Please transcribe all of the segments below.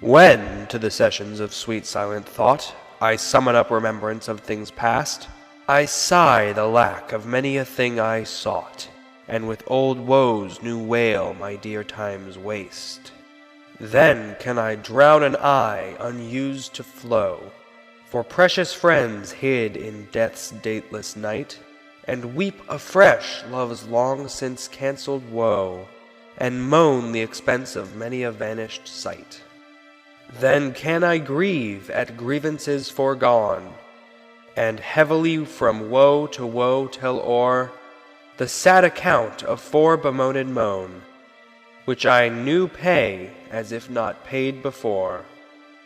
When, to the sessions of sweet silent thought, I summon up remembrance of things past, I sigh the lack of many a thing I sought, and with old woes new wail my dear time's waste. Then can I drown an eye unused to flow, for precious friends hid in death's dateless night, and weep afresh love's long since cancelled woe, and moan the expense of many a vanished sight. Then can I grieve at grievances foregone, and heavily from woe to woe tell o'er the sad account of fore bemoaned moan, which I new pay as if not paid before.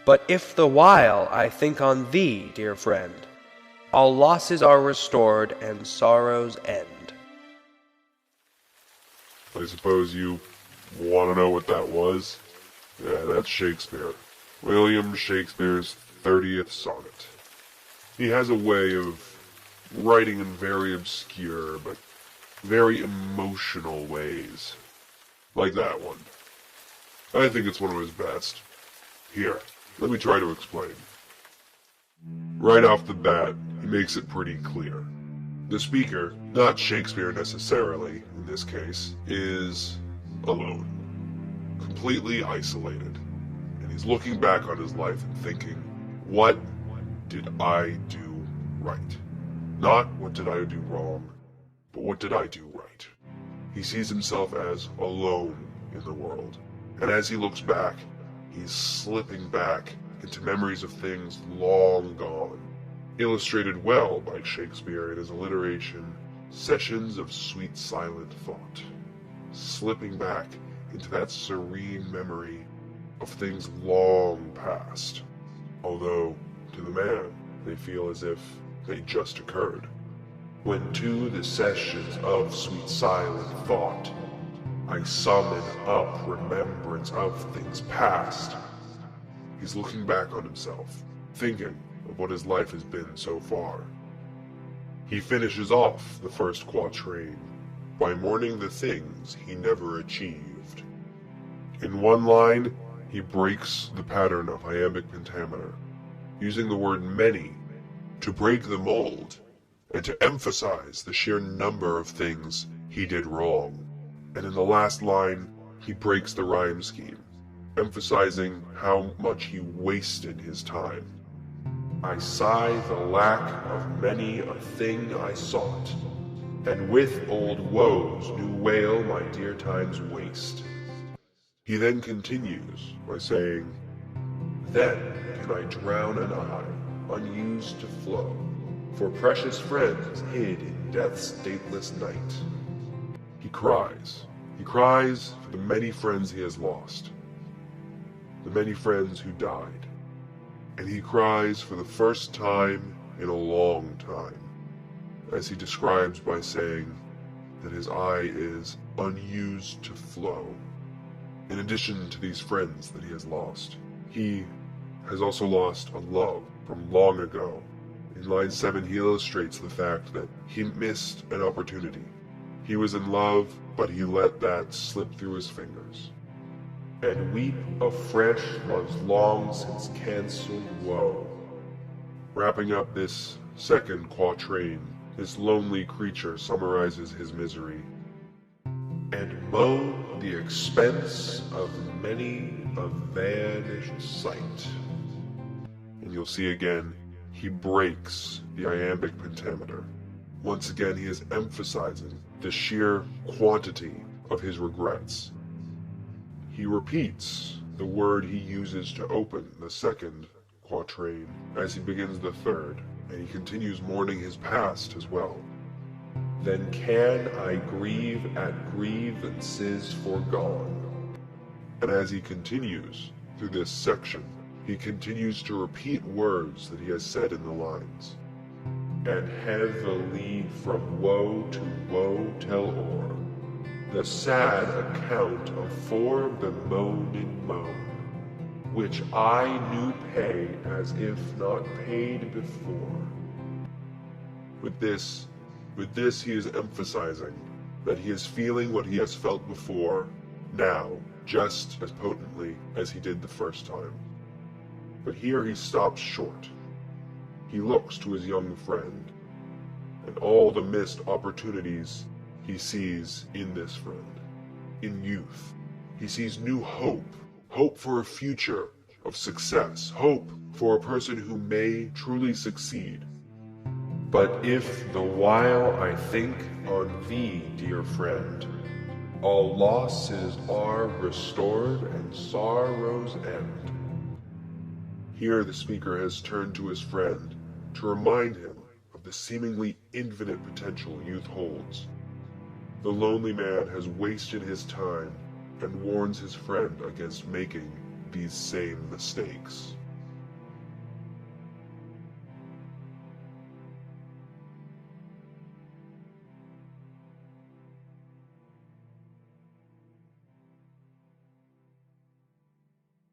But if the while I think on thee, dear friend, all losses are restored and sorrows end. I suppose you want to know what that was? Yeah, that's Shakespeare. William Shakespeare's 30th sonnet. He has a way of writing in very obscure but very emotional ways. Like that one. I think it's one of his best. Here, let me try to explain. Right off the bat, he makes it pretty clear. The speaker, not Shakespeare necessarily, in this case, is alone. Completely isolated. And he's looking back on his life and thinking, what did I do right? Not what did I do wrong, but what did I do right? He sees himself as alone in the world. And as he looks back, he's slipping back into memories of things long gone, illustrated well by Shakespeare in his alliteration, Sessions of Sweet Silent Thought, slipping back into that serene memory of things long past, although to the man they feel as if they just occurred. When to the sessions of sweet silent thought I summon up remembrance of things past, he's looking back on himself, thinking of what his life has been so far. He finishes off the first quatrain by mourning the things he never achieved. In one line, he breaks the pattern of iambic pentameter, using the word many to break the mold and to emphasize the sheer number of things he did wrong. And in the last line, he breaks the rhyme scheme, emphasizing how much he wasted his time. I sigh the lack of many a thing I sought, and with old woes new wail my dear time's waste. He then continues by saying, then can I drown an eye unused to flow, for precious friends hid in death's dateless night. He cries for the many friends he has lost, the many friends who died, and he cries for the first time in a long time, as he describes by saying that his eye is unused to flow. In addition to these friends that he has lost, he has also lost a love from long ago. In line 7, he illustrates the fact that he missed an opportunity. He was in love, but he let that slip through his fingers. And weep afresh love's long since cancelled woe. Wrapping up this second quatrain, this lonely creature summarizes his misery. And moan the expense of many a vanished sight. And you'll see again, he breaks the iambic pentameter. Once again, he is emphasizing the sheer quantity of his regrets. He repeats the word he uses to open the second quatrain as he begins the third, and he continues mourning his past as well. Then can I grieve at grievances foregone. And as he continues through this section, he continues to repeat words that he has said in the lines. And heavily from woe to woe tell o'er the sad account of fore bemoaned moan, which I new pay as if not paid before. With this he is emphasizing that he is feeling what he has felt before, now, just as potently as he did the first time. But here he stops short. He looks to his young friend, and all the missed opportunities he sees in this friend. In youth, he sees new hope, hope for a future of success, hope for a person who may truly succeed. But if the while I think on thee, dear friend, all losses are restored and sorrows end. Here the speaker has turned to his friend to remind him of the seemingly infinite potential youth holds. The lonely man has wasted his time and warns his friend against making these same mistakes.